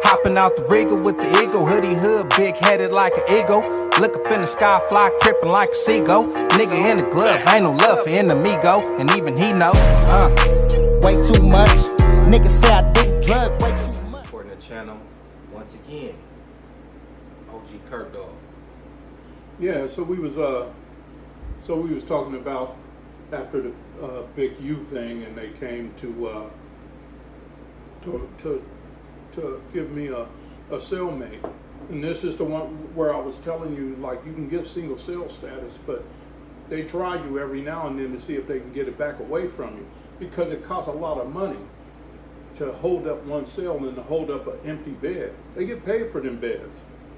Hopping out the Regal with the eagle, hoodie hood, big headed like an eagle. Look up in the sky, fly tripping like a seagull. Nigga in the glove, ain't no love for enemigo, and even he know. Way too much. Niggas say I do drugs way too much. Supporting the channel once again. OG Curt Dog. Yeah, so we was talking about after the big U thing, and they came to give me a cellmate, and this is the one where I was telling you, like, you can get single cell status, but they try you every now and then to see if they can get it back away from you, because it costs a lot of money to hold up one cell and to hold up an empty bed. They get paid for them beds.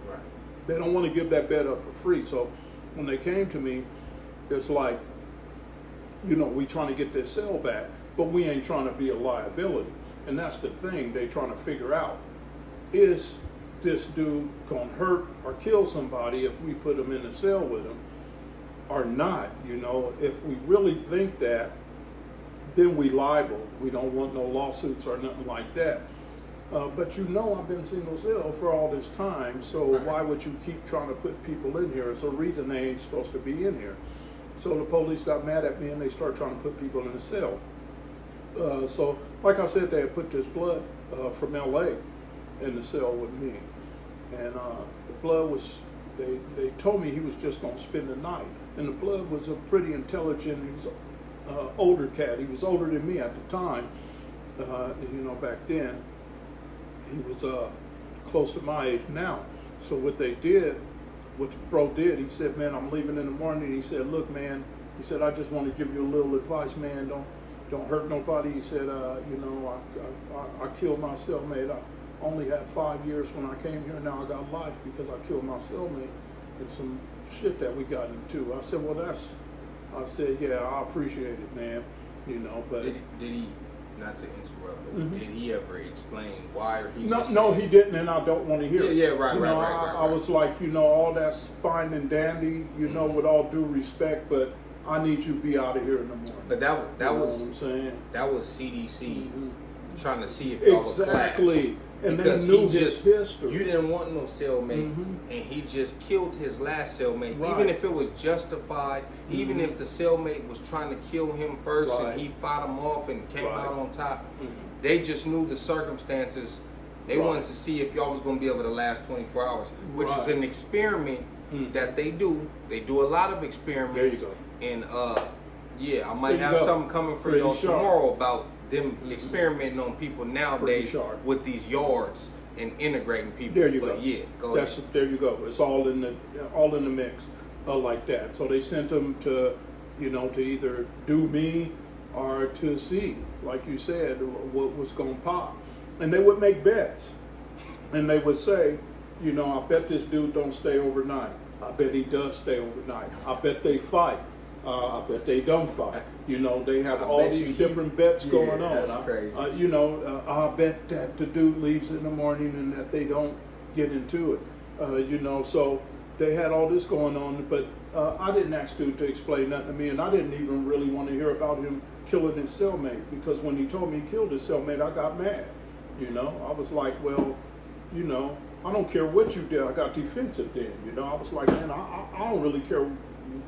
Right. They don't want to give that bed up for free. So when they came to me, it's like, you know, we trying to get this cell back, but we ain't trying to be a liability. And that's the thing they trying to figure out. Is this dude gonna hurt or kill somebody if we put him in a cell with him or not? You know, if we really think that, then we liable. We don't want no lawsuits or nothing like that. But you know, I've been single cell for all this time, so why would you keep trying to put people in here? It's a reason they ain't supposed to be in here. So the police got mad at me and they started trying to put people in a cell. So, like I said, they had put this blood from LA in the cell with me. And the blood was, they told me he was just going to spend the night. And the blood was a pretty intelligent, he was an older cat. He was older than me at the time, you know, back then. He was close to my age now. So what they did, what the bro did, he said, man, I'm leaving in the morning. He said, look, man, he said, I just want to give you a little advice, man. Don't hurt nobody. He said, you know, I killed my cellmate. I only had 5 years when I came here. Now I got life because I killed my cellmate and some shit that we got into. I said, well, I said, yeah, I appreciate it, man. You know, but did he not to interrupt, but did he ever explain why? Or he no, he didn't, and I don't want to hear it. Yeah, right. I was like, you know, all that's fine and dandy, you know, with all due respect, but I need you to be out of here in the morning. But that was what I'm saying. That was CDC trying to see if y'all was exactly. And because they knew his history. You didn't want no cellmate, and he just killed his last cellmate. Right. Even if it was justified, even if the cellmate was trying to kill him first and he fought him off and came out on top, they just knew the circumstances. They wanted to see if y'all was going to be able to last 24 hours, which is an experiment that they do. They do a lot of experiments. There you go. And yeah, I might have something coming for y'all tomorrow about them experimenting on people nowadays with these yards and integrating people. There you go. Yeah, go ahead. There you go. It's all in the mix, like that. So they sent them to, you know, to either do me or to see, like you said, what was going to pop. And they would make bets, and they would say, you know, I bet this dude don't stay overnight. I bet he does stay overnight. I bet they fight. I bet they don't fight. You know, they have all these different bets going on. That's crazy. You know, I bet that the dude leaves in the morning and that they don't get into it. You know, so they had all this going on, but I didn't ask dude to explain nothing to me, and I didn't even really want to hear about him killing his cellmate, because when he told me he killed his cellmate, I got mad. You know, I was like, well, you know, I don't care what you did. I got defensive then. You know, I was like, man, I don't really care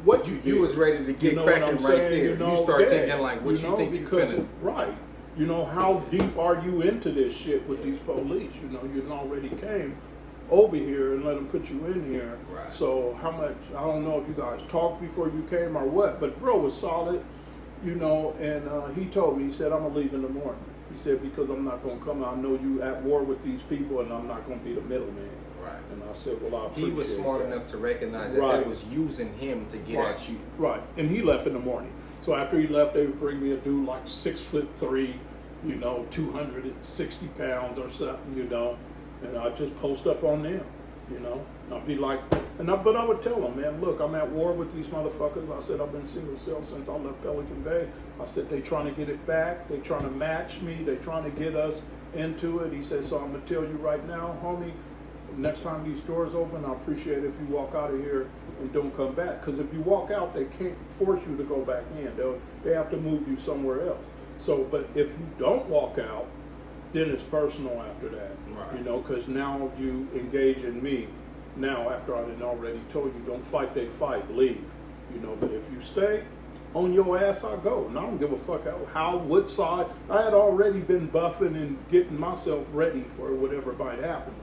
what you did. You was ready to get you know cracking right there. You, know, you start thinking like, what you think you finna? Right. You know, how deep are you into this shit with these police? You know, you already came over here and let them put you in here. Right. So how much, I don't know if you guys talked before you came or what, but bro was solid, you know, and he told me, he said, I'm going to leave in the morning. He said, because I'm not going to come. I know you at war with these people, and I'm not going to be the middleman. Right. And I said, well, I appreciate He was smart enough to recognize that they was using him to get at you. Right. And he left in the morning. So after he left, they would bring me a dude like 6'3", you know, 260 pounds or something, you know, and I'd just post up on them, you know. And I'd be like, but I would tell them, man, look, I'm at war with these motherfuckers. I said, I've been single cell since I left Pelican Bay. I said, they trying to get it back. They trying to match me. They trying to get us into it. He said, so I'm going to tell you right now, homie, next time these doors open, I appreciate it if you walk out of here and don't come back. Because if you walk out, they can't force you to go back in. They have to move you somewhere else. So, but if you don't walk out, then it's personal after that. Right. You know, because now you engage in me. Now, after I done already told you, don't fight, they fight, leave. You know, but if you stay on your ass, I go. And I don't give a fuck what side. I had already been buffing and getting myself ready for whatever might happen.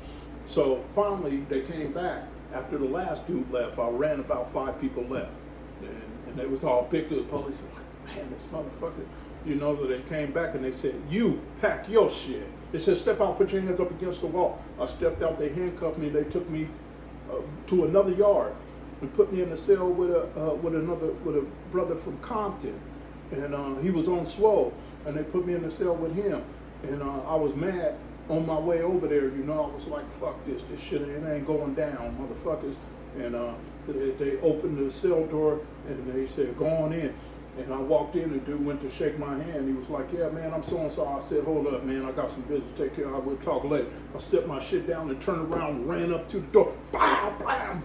So finally, they came back. After the last dude left, I ran about 5 people left. And they was all picked up. The police said, like, man, this motherfucker. You know, so they came back and they said, you pack your shit. They said, step out, put your hands up against the wall. I stepped out, they handcuffed me, they took me to another yard and put me in a cell with a brother from Compton. And he was on swole, and they put me in the cell with him. And I was mad on my way over there, you know, I was like, fuck this shit ain't going down, motherfuckers. And they opened the cell door and they said, go on in. And I walked in, the dude went to shake my hand. He was like, yeah, man, I'm so-and-so. I said, hold up, man, I got some business to take care of. I will talk later. I set my shit down and turned around and ran up to the door. Bam, bam,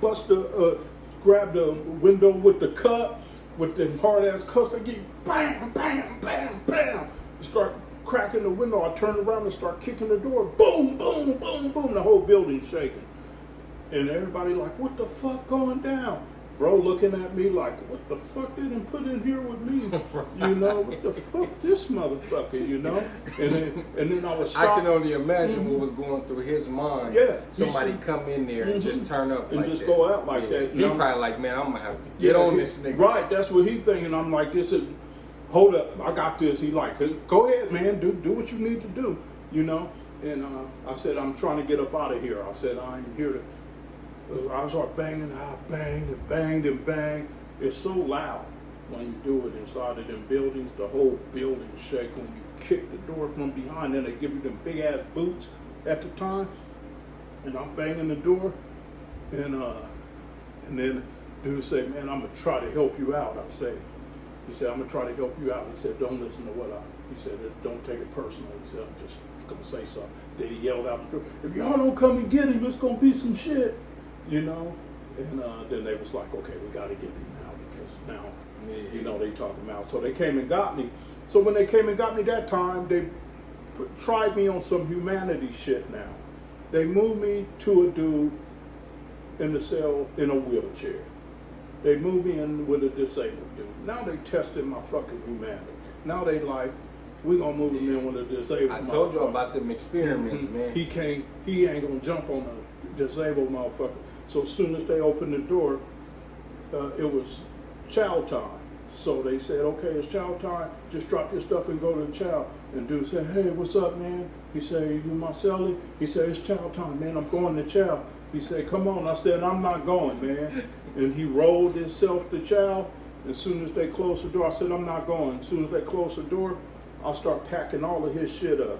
grabbed the window with the cut, with the hard-ass cuffs. They give you bam, bam, bam, bam. Start cracking the window. I turned around and start kicking the door. Boom, boom, boom, boom. The whole building's shaking. And everybody like, what the fuck going down? Bro looking at me like, what the fuck they done put in here with me? You know, what the fuck this motherfucker, you know? And then I was stopped. I can only imagine what was going through his mind. Yeah. Somebody come in there and just turn up and like just that. go out like that. He probably like, man, I'm going to have to get on this nigga. Right, that's what he thinking. I'm like, hold up, I got this. He like, go ahead, man, do what you need to do, you know? And I said, I'm trying to get up out of here. I said, I ain't here to. I start banging, I banged and banged and banged. It's so loud when you do it inside of them buildings. The whole building shake when you kick the door from behind. Then they give you them big ass boots at the time. And I'm banging the door. And then dude said, man, I'm gonna try to help you out. He said, I'm gonna try to help you out. He said, don't listen to he said, don't take it personal. He said, I'm just gonna say something. Then he yelled out the door, if y'all don't come and get him, it's gonna be some shit. You know, and then they was like, okay, we got to get him now because now, you know, they talking about. So they came and got me. So when they came and got me that time, they tried me on some humanity shit now. They moved me to a dude in the cell in a wheelchair. They moved me in with a disabled dude. Now they tested my fucking humanity. Now they like, we gonna move him in with a disabled motherfucker. I told you about them experiments, man. He ain't gonna jump on a disabled motherfucker. So as soon as they opened the door, it was chow time. So they said, okay, it's chow time. Just drop your stuff and go to the chow. And dude said, hey, what's up, man? He said, you my cellie? He said, it's chow time, man. I'm going to chow. He said, come on. I said, I'm not going, man. And he rolled himself to chow. As soon as they closed the door, I said, I'm not going. As soon as they closed the door, I'll start packing all of his shit up.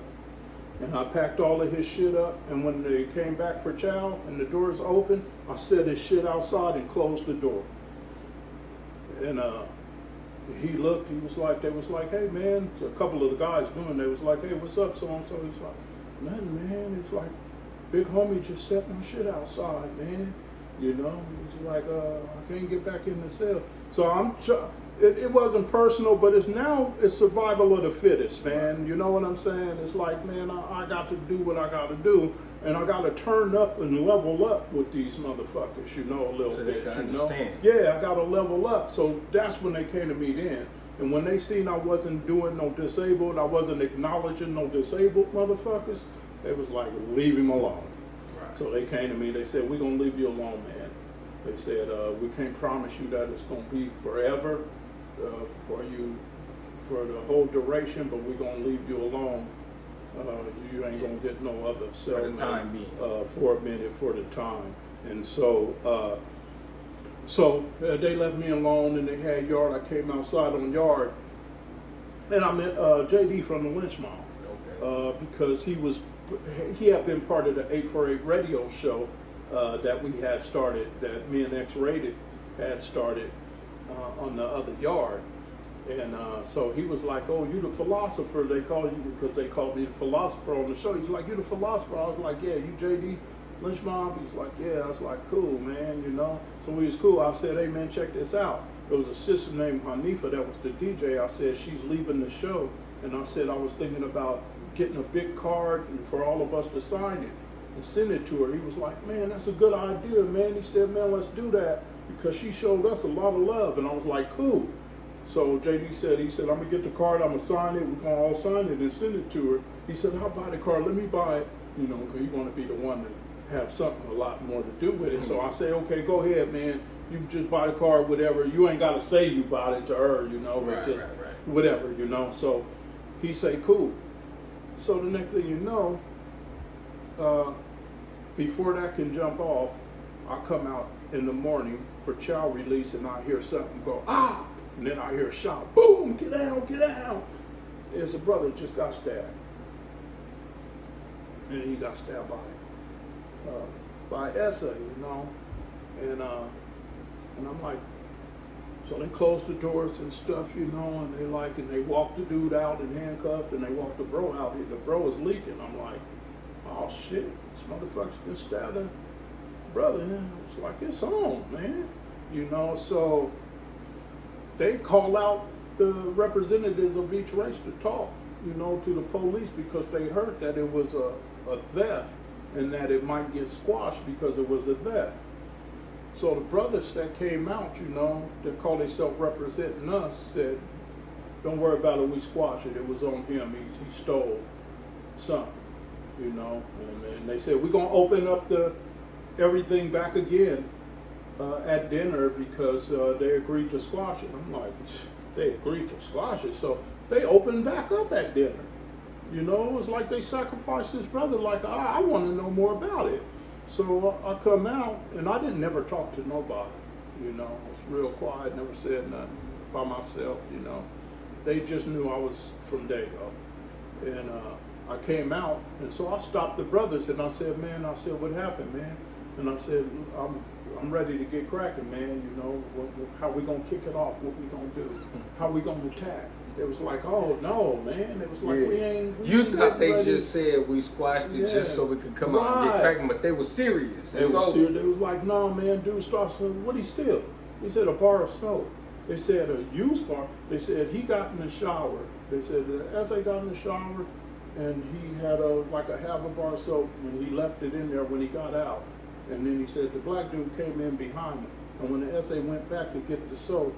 And I packed all of his shit up, and when they came back for chow and the doors open, I set his shit outside and closed the door. And he looked, they was like, hey man, so a couple of the guys doing, they was like, hey, what's up, so-and-so? He's like, nothing, man. It's like, big homie just set my shit outside, man. You know, he's like, I can't get back in the cell. So it wasn't personal, but it's survival of the fittest, man. You know what I'm saying? It's like, man, I got to do what I got to do, and I got to turn up and level up with these motherfuckers, you know, a little bit, you know? Yeah, I got to level up. So that's when they came to me then. And when they seen I wasn't doing no disabled, I wasn't acknowledging no disabled motherfuckers, they was like, leave him alone. Right. So they came to me, they said, we're going to leave you alone, man. They said, we can't promise you that it's going to be forever. For you for the whole duration, but we're gonna leave you alone. You ain't gonna get no other cell for the time being. For a minute for the time. And so they left me alone, and they had yard. I came outside on yard, and I met JD from the Lynch Mob. Okay. Because he had been part of the 848 radio show that we had started, that me and X-Rated had started. On the other yard, and so he was like, oh, you the philosopher, they call you, because they called me the philosopher on the show. He's like, you the philosopher? I was like, yeah. You JD Lynch Mob? He's like, yeah. I was like, cool, man, you know. So we was cool. I said, hey man, check this out. There was a sister named Hanifa that was the DJ. I said, she's leaving the show, and I said, I was thinking about getting a big card and for all of us to sign it and send it to her. He was like, man, that's a good idea, man. He said, man, let's do that because she showed us a lot of love. And I was like, cool. So JD said, I'm gonna get the card, I'm gonna sign it, we're gonna all sign it and send it to her. He said, I'll buy the card, let me buy it, you know, because you want to be the one to have something a lot more to do with it. So I say, okay, go ahead, man. You just buy the card, whatever. You ain't gotta say you bought it to her, you know, but just whatever, you know. So he say, cool. So the next thing you know, before that can jump off, I come out in the morning for child release and I hear something go, ah! And then I hear a shot, boom, get down, get down. There's a brother just got stabbed. And he got stabbed by Essa, you know. And I'm like, so they closed the doors and stuff, you know, and they walked the dude out in handcuffs and they walked the bro out. The bro is leaking. I'm like, oh shit, this motherfucker's gonna stab a brother. And it's like, it's on, man. You know, so they call out the representatives of each race to talk, you know, to the police because they heard that it was a theft and that it might get squashed because it was a theft. So the brothers that came out, you know, that call themselves representing us said, don't worry about it, we squashed it. It was on him. He stole something, you know. And they said, we're going to open up everything back again at dinner because they agreed to squash it. I'm like, they agreed to squash it. So they opened back up at dinner. You know, it was like they sacrificed his brother. Like, I want to know more about it. So I come out, and I didn't never talk to nobody, you know. I was real quiet, never said nothing by myself, you know. They just knew I was from Dago. And I came out, and so I stopped the brothers, and I said, what happened, man? And I said, I'm ready to get cracking, man, you know. How we going to kick it off? What we going to do? How we going to attack? It was like, oh no, man. It was like we ain't. You thought they just said we squashed it just so we could come out and get cracking, but they were serious. They were serious. They was like, no, man. Dude starts saying, what he steal? He said a bar of soap. They said a used bar. They said he got in the shower. They said as I got in the shower, and he had like a half a bar of soap when he left it in there when he got out. And then he said the black dude came in behind him, and when the SA went back to get the soap,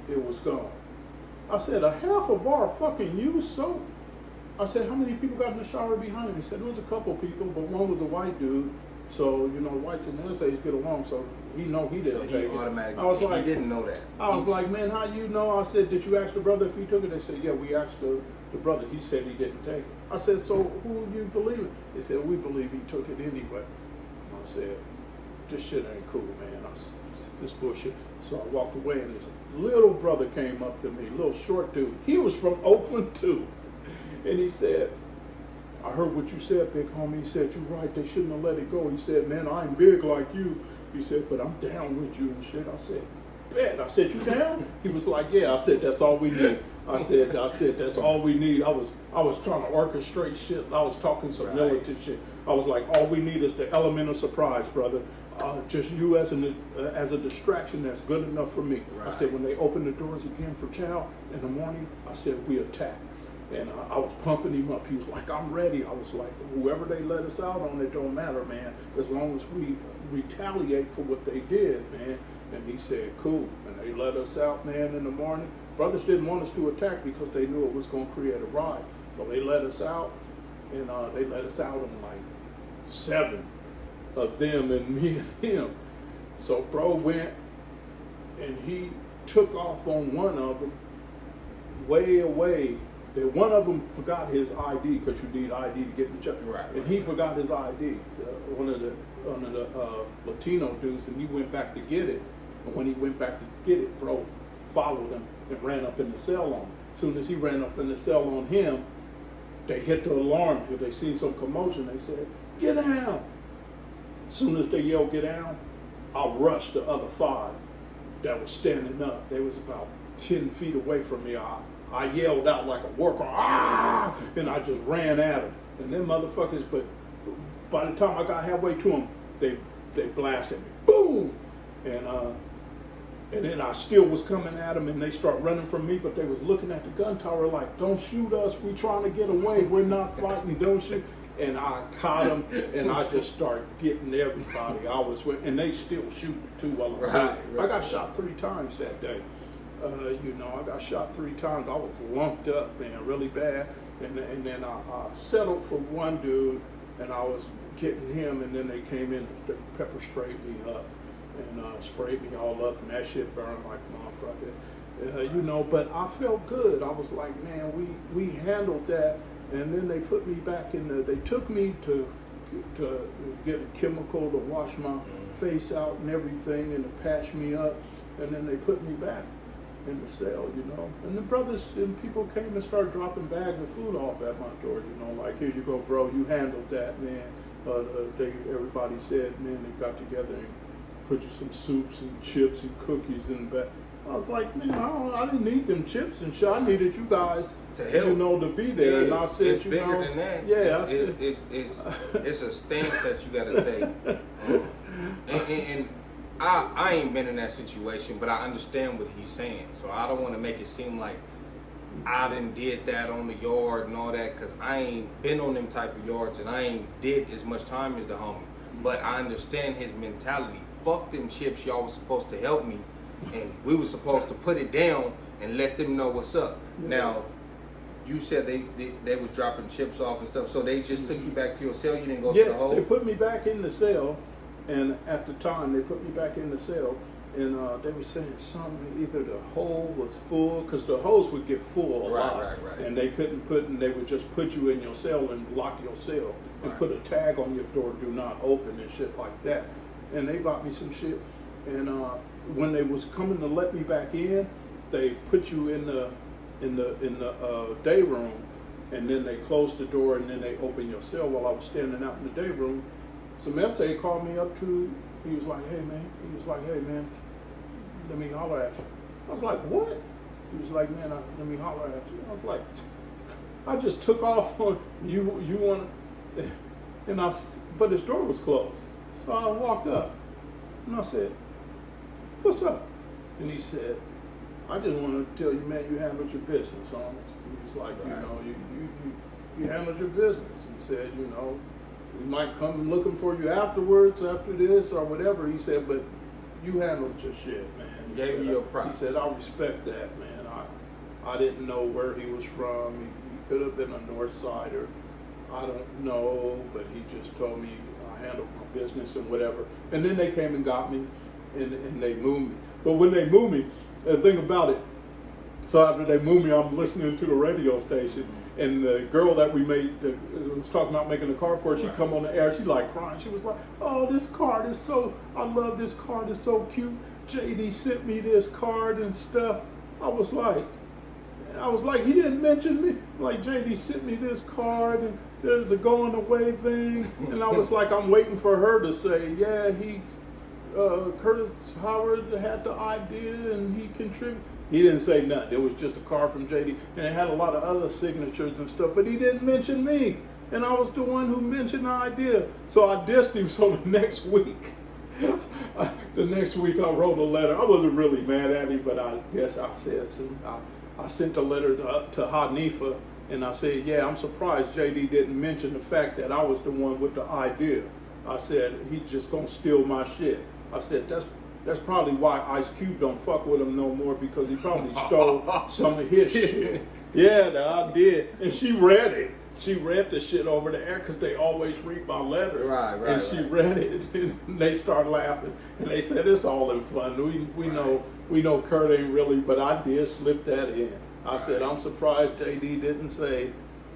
it was gone. I said, a half a bar of fucking used soap? I said, how many people got in the shower behind him? He said, there was a couple people, but one was a white dude. So, you know, whites and essays get along, so he know he didn't take it. Automatically, I was like, he didn't know that. I was like, man, how you know? I said, did you ask the brother if he took it? They said, yeah, we asked the brother. He said he didn't take it. I said, so who you believe? They said, we believe he took it anyway. I said, this shit ain't cool, man. I said, this bullshit. So I walked away, and this little brother came up to me, little short dude. He was from Oakland too. And he said, I heard what you said, big homie. He said, you're right, they shouldn't have let it go. He said, man, I ain't big like you. He said, but I'm down with you and shit. I said, bet. I said, you down? He was like, yeah. I said, that's all we need. I said, that's all we need. I was trying to orchestrate shit. I was talking some militant shit. I was like, all we need is the element of surprise, brother. Just you as a distraction, that's good enough for me. Right. I said, when they open the doors again for chow in the morning, I said, we attack. And I was pumping him up. He was like, I'm ready. I was like, whoever they let us out on, it don't matter, man. As long as we retaliate for what they did, man. And he said, cool. And they let us out, man, in the morning. Brothers didn't want us to attack because they knew it was going to create a riot. But they let us out, and they let us out in like 7 of them and me and him. So bro went, and he took off on one of them, way away. One of them forgot his ID because you need ID to get in the job. Right. And he forgot his ID. One of the Latino dudes, and he went back to get it. And when he went back to get it, bro followed him and ran up in the cell on him. As soon as he ran up in the cell on him, they hit the alarm because they seen some commotion. They said, "Get down!" As soon as they yelled, "Get down!" I rushed the other 5 that was standing up. They was about 10 feet away from me. I yelled out like a worker, ah! And I just ran at them. And them motherfuckers, but by the time I got halfway to them, they blasted me. Boom! And And then I still was coming at them, and they start running from me, but they was looking at the gun tower like, don't shoot us, we trying to get away, we're not fighting, don't shoot. And I caught them, and I just start getting everybody I was with, and they still shooting too while I'm Right. I got shot 3 times that day. You know, I got shot 3 times. I was lumped up, man, really bad. And then I settled for one dude, and I was getting him, and then they came in and they pepper sprayed me up and sprayed me all up, and that shit burned like a motherfucker. You know, but I felt good. I was like, man, we handled that. And then they put me back in the, they took me to get a chemical to wash my face out and everything, and to patch me up, and then they put me back in the cell, you know. And the brothers and people came and started dropping bags of food off at my door, you know, like, here you go, bro, you handled that, man. Everybody said, man, they got together and put you some soups and chips and cookies in the back. I was like, man, I didn't need them chips and shit. I needed you guys to help, you know, to be there. Yeah, and I said, it's you bigger know, than that. Yeah, it's a stance that you got to take. And I ain't been in that situation, but I understand what he's saying. So I don't want to make it seem like I done did that on the yard and all that, because I ain't been on them type of yards, and I ain't did as much time as the homie. But I understand his mentality. Fuck them chips, y'all was supposed to help me, and we was supposed to put it down and let them know what's up. Yeah. Now, you said they was dropping chips off and stuff, so they just took you back to your cell? You didn't go to the hole? They put me back in the cell, and at the time they put me back in the cell, and they were saying something, either the hole was full, because the holes would get full a lot, right. and they couldn't put, and they would just put you in your cell and lock your cell, and Right. put a tag on your door, do not open, and shit like that. And they bought me some shit, and when they was coming to let me back in, they put you in the day room, and then they closed the door, and then they opened your cell while I was standing out in the day room. Some essay called me up to, he was like, hey man, let me holler at you. I was like, what? He was like, man, let me holler at you. I was like, I just took off on you want to, and but his door was closed. So I walked up, and I said, what's up? And he said, I just want to tell you, man, you handled your business on us. He was like, you know, you handled your business. He said, you know, we might come looking for you afterwards, after this or whatever. He said, but you handled your shit, man. He Gave said, you your props. He said, I respect that, man. I didn't know where he was from. He could have been a North Sider. I don't know, but he just told me I handled my business and whatever. And then they came and got me, and they moved me. But when they moved me, the thing about it, so after they moved me, I'm listening to the radio station, and the girl that we made, was talking about making a car for her, she come on the air, she like crying. She was like, oh, this card is so, I love this card, it's so cute. JD sent me this card and stuff. I was like, he didn't mention me. Like, JD sent me this card, and there's a going away thing. And I was like, I'm waiting for her to say, yeah, Curtis Howard had the idea and he contributed. He didn't say nothing. It was just a card from JD, and it had a lot of other signatures and stuff, but he didn't mention me. And I was the one who mentioned the idea. So I dissed him. So the next week I wrote a letter. I wasn't really mad at him, but I guess I said some. I sent a letter to Hanifa, and I said, yeah, I'm surprised JD didn't mention the fact that I was the one with the idea. I said, he's just gonna steal my shit. I said, that's probably why Ice Cube don't fuck with him no more, because he probably stole some of his shit. Yeah, I did. And she read it. She read the shit over the air, because they always read my letters. Right. And she read it, and they started laughing. And they said, it's all in fun. We know Curt ain't really, but I did slip that in. I said, I'm surprised JD didn't say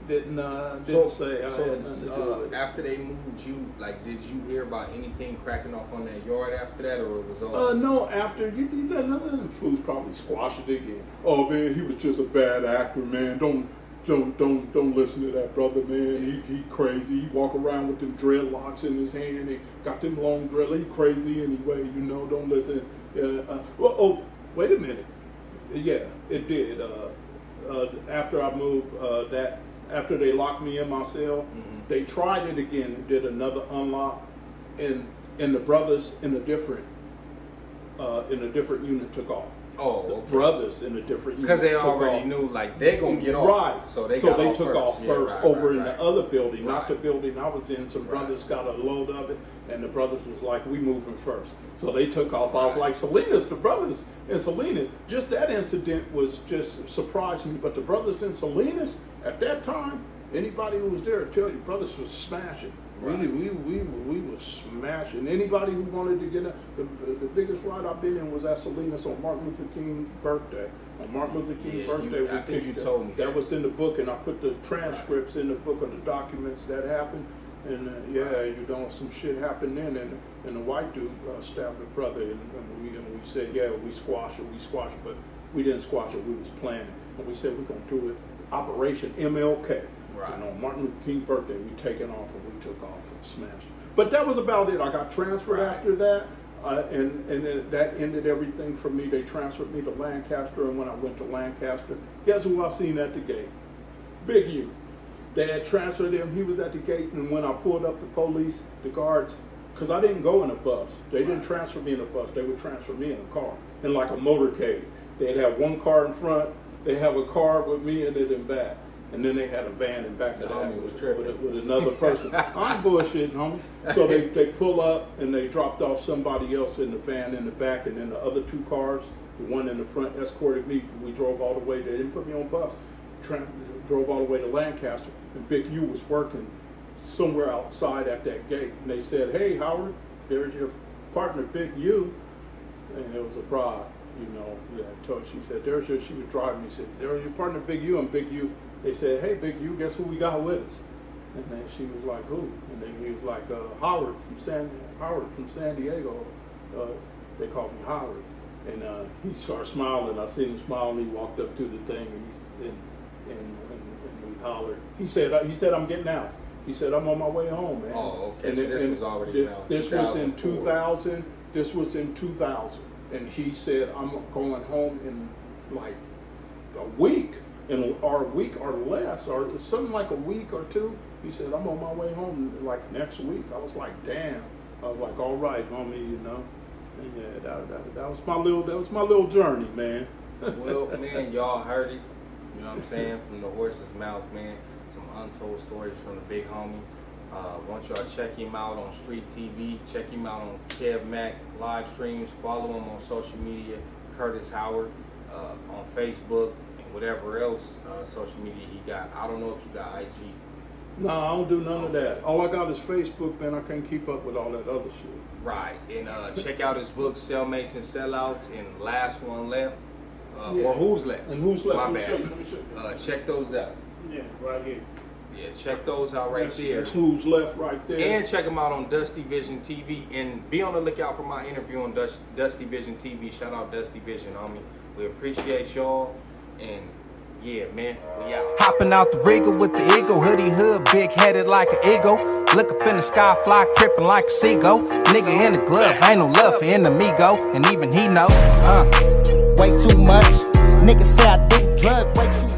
I had nothing to do with it. After they moved you, like, did you hear about anything cracking off on that yard after that, or it was all? No, after none of them fools probably squashed it again. Oh man, he was just a bad actor, man. Don't listen to that brother, man. He crazy. He walk around with them dreadlocks in his hand. He got them long dreadlocks. He crazy anyway. You know, don't listen. Wait a minute. Yeah, it did. After I moved, after they locked me in my cell, they tried it again and did another unlock, and the brothers in a different in a different unit took off. Oh, The okay. brothers in a different unit Because they took already off. knew like they're gonna get off. Right. So they took off Yeah, first right, over right, in right. the other building, not the Right. building I was in. Some brothers got a load of it, and the brothers was like, "We moving first." So they took off. I was Right. like, "Salinas, the brothers in Salinas." Just that incident was just surprised me. But the brothers in Salinas at that time, anybody who was there would tell you, brothers was smashing. Right. Really, we were smashing. Anybody who wanted to get the biggest ride I've been in was at Salinas on Martin Luther King's birthday. On Martin Luther King's Yeah, birthday, I think you told me that that. was in the book, and I put the transcripts in the book of the documents that happened. And some shit happened then, and the white dude stabbed a brother, and we said, yeah, we squashed it, but we didn't squash it. We was planning, and we said we're gonna do it. Operation MLK. Right. And on Martin Luther King's birthday, we taken off and we took off and smashed. But that was about it. I got transferred Right. after that, and then that ended everything for me. They transferred me to Lancaster, and when I went to Lancaster, guess who I seen at the gate? Big U. They had transferred him. He was at the gate, and when I pulled up the police, the guards, because I didn't go in a bus. They didn't transfer me in a bus. They would transfer me in a car, in like a motorcade. They'd have one car in front. They have a car with me in it and back. And then they had a van in back of The that homie was with, tripping. with another person. I'm bullshitting, homie. So they pull up and they dropped off somebody else in the van in the back, and then the other two cars, the one in the front escorted me. We drove all the way. They didn't put me on bus. Drove all the way to Lancaster, and Big U was working somewhere outside at that gate. And they said, "Hey, Howard, there's your partner, Big U." And it was a bride, she said, she was driving. He said, "There's your partner, Big U." And Big U, they said, "Hey, Big U, guess who we got with us?" And then she was like, "Who?" And then he was like, Howard from San Diego. They called me Howard. And he started smiling. I seen him smile, and he walked up to the thing, and we hollered. He said, "I'm getting out." He said, "I'm on my way home, man." Oh, okay. And So this was already now. This was in 2004. 2000. This was in 2000. And he said, "I'm going home in like a week, or a week or less, or something like a week or two." He said, "I'm on my way home like next week." I was like, "Damn." I was like, "All right, homie, And yeah, that was my little journey, man. Well, man, y'all heard it. You know what I'm saying? From the horse's mouth, man. Some untold stories from the big homie. Want y'all check him out on Street TV. Check him out on Kev Mac live streams. Follow him on social media, Curtis Howard, on Facebook and whatever else social media he got. I don't know if you got IG. No, I don't do none of that. All I got is Facebook, man. I can't keep up with all that other shit. Right. And check out his book, Cellmates and Sellouts, and Last One Left. Yeah. Or Who's Left. And Who's Left? My Let me bad. show you, let me show you. Check those out. Yeah, right here. Yeah, check those out right there. That's Who's Left right there. And check them out on Dusty Vision TV. And be on the lookout for my interview on Dusty Vision TV. Shout out Dusty Vision, homie. We appreciate y'all. And yeah, man, we out. Hopping out the Regal with the eagle, hoodie hood, big headed like an eagle. Look up in the sky, fly tripping like a seagull. Nigga in the glove, ain't no love for an amigo, and even he know. Way too much. Niggas say I did drugs way too